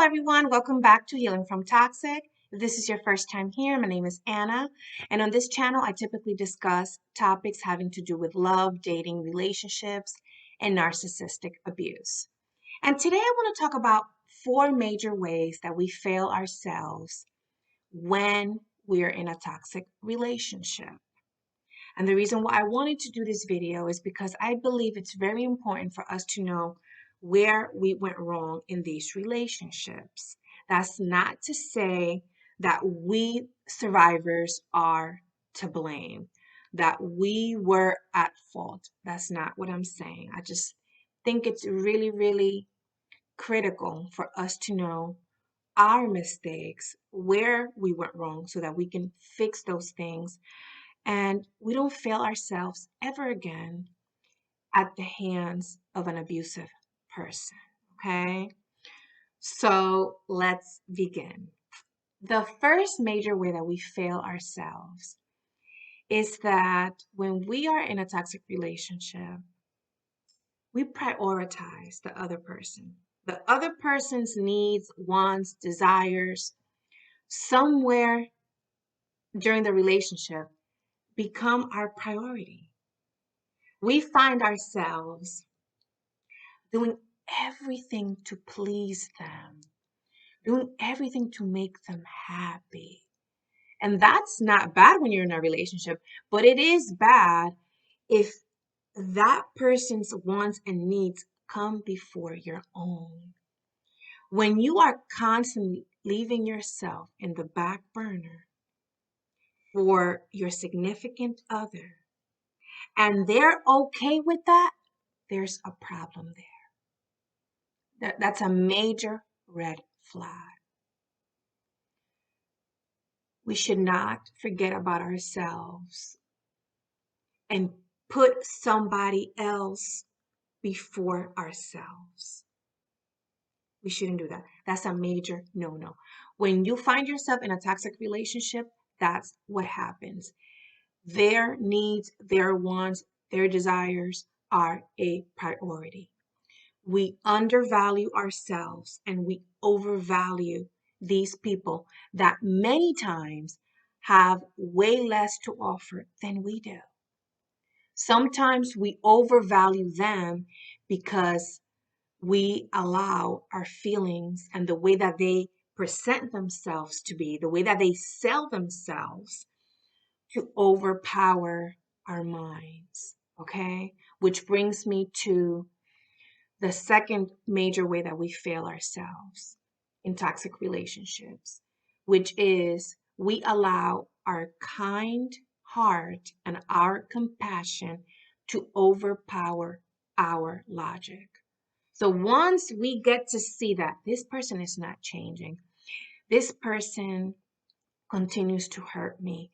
everyone. Welcome back to Healing from Toxic. If this is your first time here, my name is Anna. And on this channel, I typically discuss topics having to do with love, dating, relationships, and narcissistic abuse. And today I want to talk about 4 major ways that we fail ourselves when we're in a toxic relationship. And the reason why I wanted to do this video is because I believe it's very important for us to know where we went wrong in these relationships. That's not to say that we survivors are to blame, that we were at fault. That's not what I'm saying. I just think it's really, really critical for us to know our mistakes, where we went wrong, so that we can fix those things and we don't fail ourselves ever again at the hands of an abusive person. Okay? So let's begin. The first major way that we fail ourselves is that when we are in a toxic relationship, we prioritize the other person. The other person's needs, wants, desires, somewhere during the relationship become our priority. We find ourselves doing everything to please them, doing everything to make them happy. And that's not bad when you're in a relationship, but it is bad if that person's wants and needs come before your own. When you are constantly leaving yourself in the back burner for your significant other, and they're okay with that, there's a problem there. That's a major red flag. We should not forget about ourselves and put somebody else before ourselves. We shouldn't do that. That's a major no-no. When you find yourself in a toxic relationship, that's what happens. Their needs, their wants, their desires are a priority. We undervalue ourselves and we overvalue these people that many times have way less to offer than we do. Sometimes we overvalue them because we allow our feelings and the way that they present themselves to be, the way that they sell themselves, to overpower our minds. Okay? Which brings me to the second major way that we fail ourselves in toxic relationships, which is we allow our kind heart and our compassion to overpower our logic. So once we get to see that this person is not changing, this person continues to hurt me,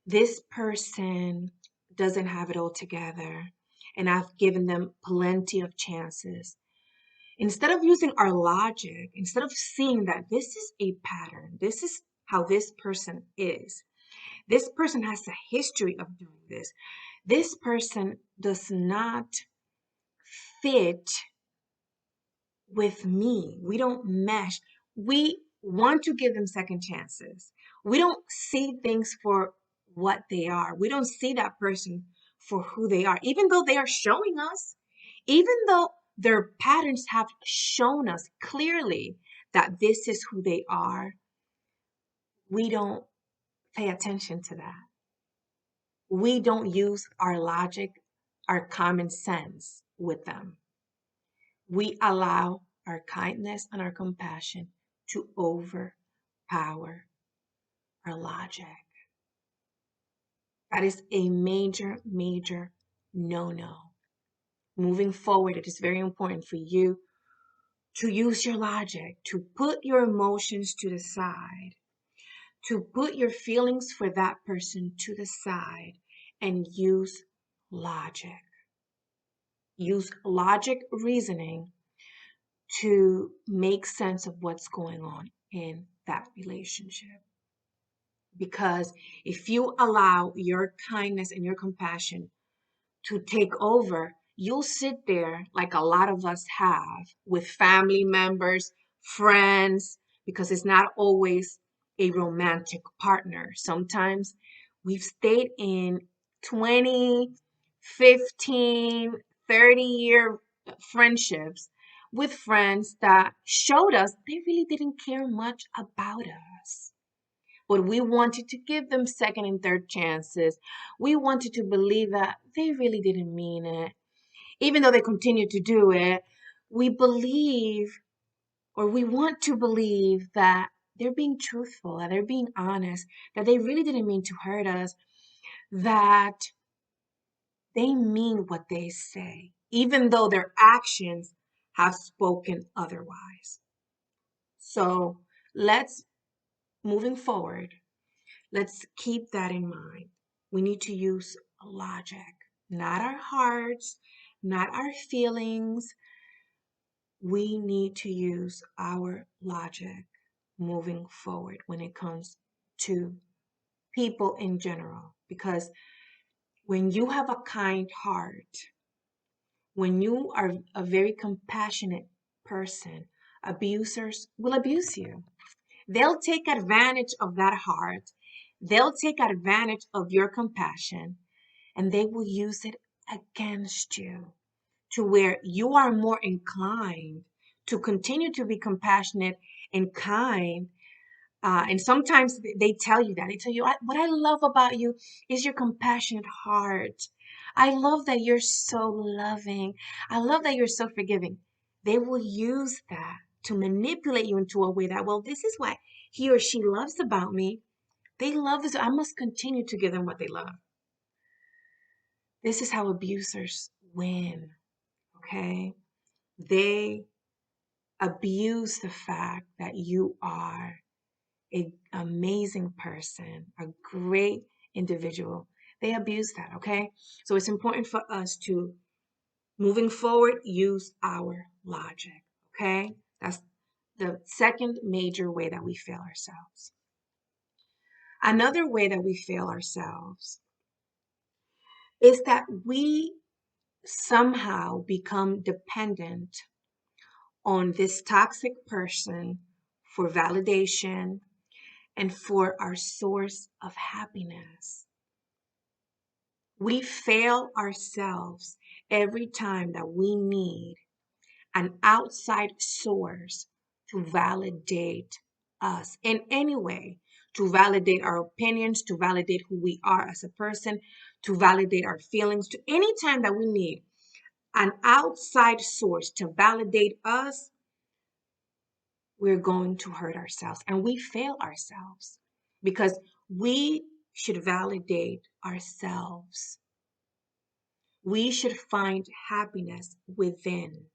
this person doesn't have it all together, and I've given them plenty of chances. Instead of using our logic, instead of seeing that this is a pattern, this is how this person is, this person has a history of doing this person does not fit with me, we don't mesh, we want to give them second chances. We don't see things for what they are. We don't see that person for who they are, even though they are showing us, even though their patterns have shown us clearly that this is who they are. We don't pay attention to that. We don't use our logic, our common sense with them. We allow our kindness and our compassion to overpower our logic. That is a major, major no-no. Moving forward, it is very important for you to use your logic, to put your emotions to the side, to put your feelings for that person to the side and use logic. Use logic reasoning to make sense of what's going on in that relationship. Because if you allow your kindness and your compassion to take over, you'll sit there like a lot of us have with family members, friends, because it's not always a romantic partner. Sometimes we've stayed in 20, 15, 30-year friendships with friends that showed us they really didn't care much about us. But we wanted to give them second and third chances. We wanted to believe that they really didn't mean it. Even though they continued to do it, we believe, or we want to believe, that they're being truthful, that they're being honest, that they really didn't mean to hurt us, that they mean what they say, even though their actions have spoken otherwise. So moving forward, let's keep that in mind. We need to use logic, not our hearts, not our feelings. We need to use our logic moving forward when it comes to people in general. Because when you have a kind heart, when you are a very compassionate person, abusers will abuse you. They'll take advantage of that heart. They'll take advantage of your compassion, and they will use it against you, to where you are more inclined to continue to be compassionate and kind. And sometimes they tell you that. They tell you, what I love about you is your compassionate heart. I love that you're so loving. I love that you're so forgiving. They will use that to manipulate you into a way that, well, this is what he or she loves about me. They love this. I must continue to give them what they love. This is how abusers win, okay? They abuse the fact that you are an amazing person, a great individual. They abuse that, okay? So it's important for us to, moving forward, use our logic, okay? That's the second major way that we fail ourselves. Another way that we fail ourselves is that we somehow become dependent on this toxic person for validation and for our source of happiness. We fail ourselves every time that we need an outside source to validate us in any way, to validate our opinions, to validate who we are as a person, to validate our feelings, to any time that we need an outside source to validate us, we're going to hurt ourselves and we fail ourselves because we should validate ourselves. We should find happiness within.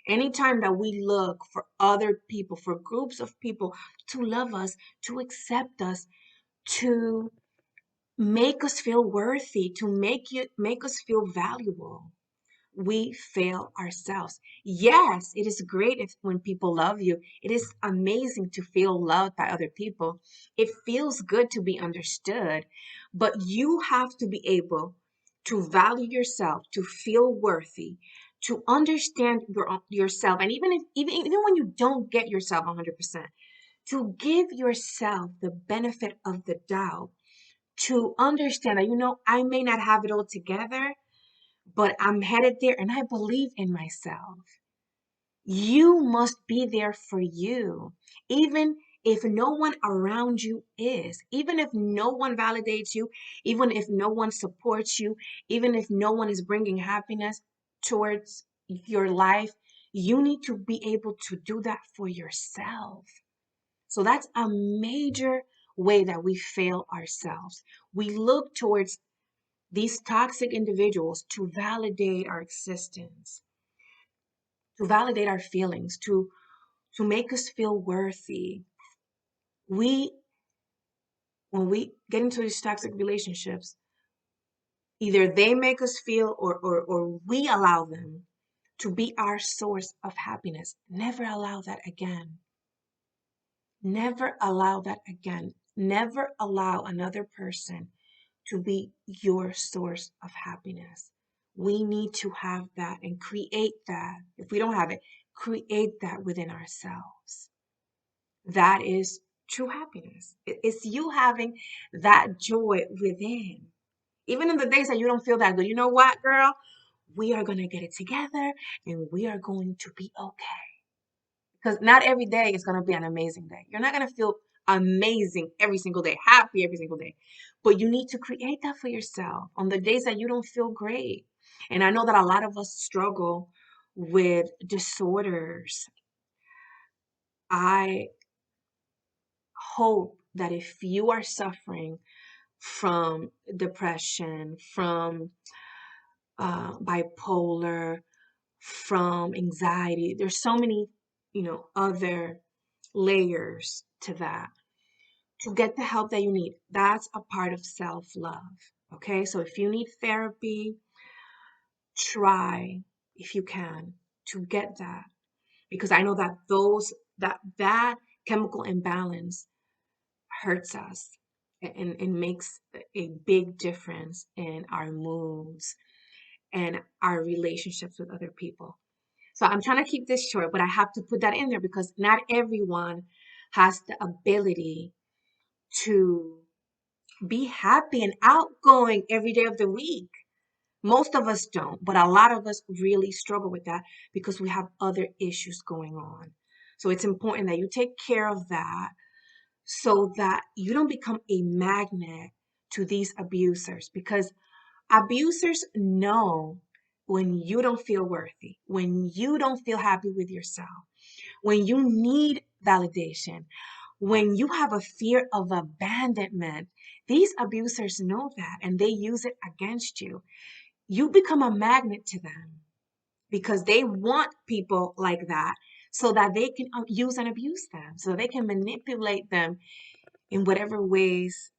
Anytime that we look for other people, for groups of people to love us, to accept us, to make us feel worthy, to make us feel valuable, we fail ourselves. Yes, it is great when people love you. It is amazing to feel loved by other people. It feels good to be understood, but you have to be able to value yourself, to feel worthy, to understand yourself. And even when you don't get yourself 100%, to give yourself the benefit of the doubt, to understand that, I may not have it all together, but I'm headed there and I believe in myself. You must be there for you, even if no one around you is, even if no one validates you, even if no one supports you, even if no one is bringing happiness towards your life, you need to be able to do that for yourself. So that's a major way that we fail ourselves. We look towards these toxic individuals to validate our existence, to validate our feelings, to make us feel worthy. When we get into these toxic relationships, either they make us feel or we allow them to be our source of happiness. Never allow that again. Never allow that again. Never allow another person to be your source of happiness. We need to have that and create that. If we don't have it, create that within ourselves. That is true happiness. It's you having that joy within. Even in the days that you don't feel that good, you know what, girl? We are going to get it together and we are going to be okay. Because not every day is going to be an amazing day. You're not going to feel amazing every single day, happy every single day. But you need to create that for yourself on the days that you don't feel great. And I know that a lot of us struggle with disorders. I hope that if you are suffering from depression, from bipolar, from anxiety, there's so many, other layers to that. To get the help that you need, that's a part of self-love. Okay, so if you need therapy, try, if you can, to get that, because I know that that chemical imbalance hurts us and makes a big difference in our moods and our relationships with other people. So I'm trying to keep this short, but I have to put that in there because not everyone has the ability to be happy and outgoing every day of the week. Most of us don't, but a lot of us really struggle with that because we have other issues going on. So it's important that you take care of that so that you don't become a magnet to these abusers, because abusers know when you don't feel worthy, when you don't feel happy with yourself, when you need validation, when you have a fear of abandonment. These abusers know that and they use it against you. You become a magnet to them because they want people like that so that they can use and abuse them, so they can manipulate them in whatever ways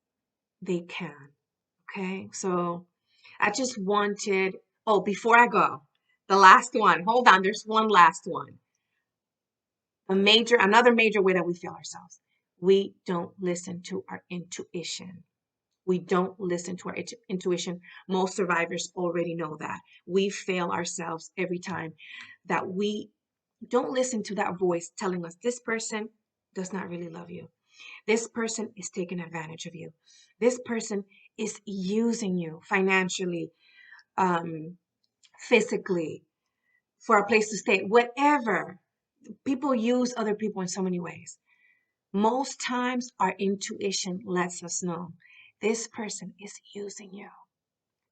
they can. Okay, so I just wanted, oh, before I go, the last one, hold on, there's one last one. Another major way that we fail ourselves. We don't listen to our intuition. We don't listen to our intuition. Most survivors already know that. We fail ourselves every time that we don't listen to that voice telling us this person does not really love you. This person is taking advantage of you. This person is using you financially, physically, for a place to stay, whatever. People use other people in so many ways. Most times, our intuition lets us know this person is using you,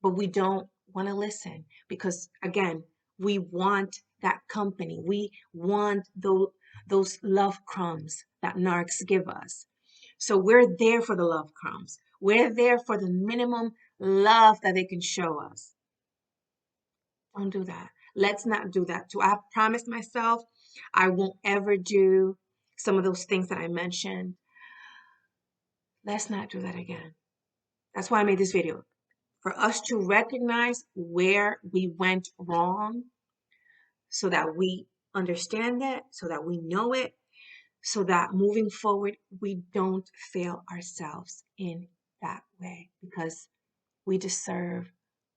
but we don't want to listen because, again, we want that company. We want those love crumbs that narcs give us. So we're there for the love crumbs. We're there for the minimum love that they can show us. Don't do that. Let's not do that. So I promised myself I won't ever do some of those things that I mentioned. Let's not do that again. That's why I made this video. For us to recognize where we went wrong so that we understand it, so that we know it, so that moving forward, we don't fail ourselves in that way, because we deserve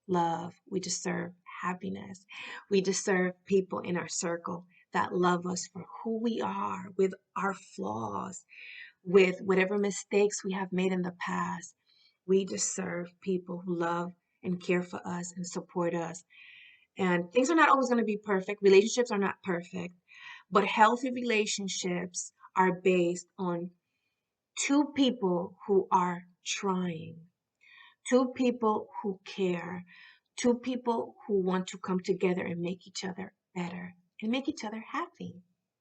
love. We deserve happiness. We deserve people in our circle that love us for who we are, with our flaws, with whatever mistakes we have made in the past. We deserve people who love and care for us and support us. And things are not always going to be perfect. Relationships are not perfect, but healthy relationships are based on two people who are trying, two people who care, two people who want to come together and make each other better and make each other happy.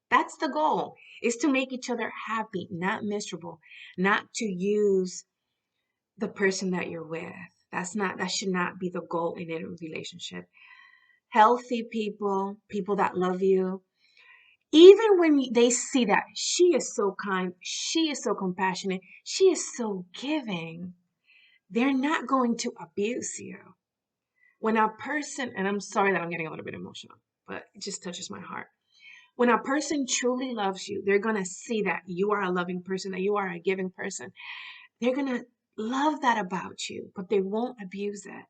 That's the goal, is to make each other happy, not miserable, not to use the person that you're with. That should not be the goal in a relationship. Healthy people, people that love you, even when they see that she is so kind, she is so compassionate, she is so giving, they're not going to abuse you. When a person, and I'm sorry that I'm getting a little bit emotional, but it just touches my heart. When a person truly loves you, they're going to see that you are a loving person, that you are a giving person. They're going to love that about you, but they won't abuse it.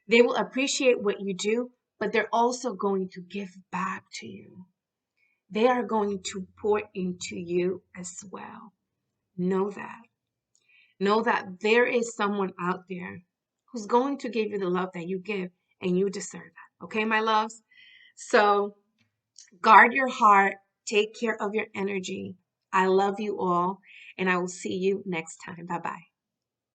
They will appreciate what you do, but they're also going to give back to you. they are going to pour into you as well. Know that. Know that there is someone out there who's going to give you the love that you give, and you deserve that. Okay, my loves? So guard your heart, take care of your energy. I love you all, and I will see you next time. Bye bye.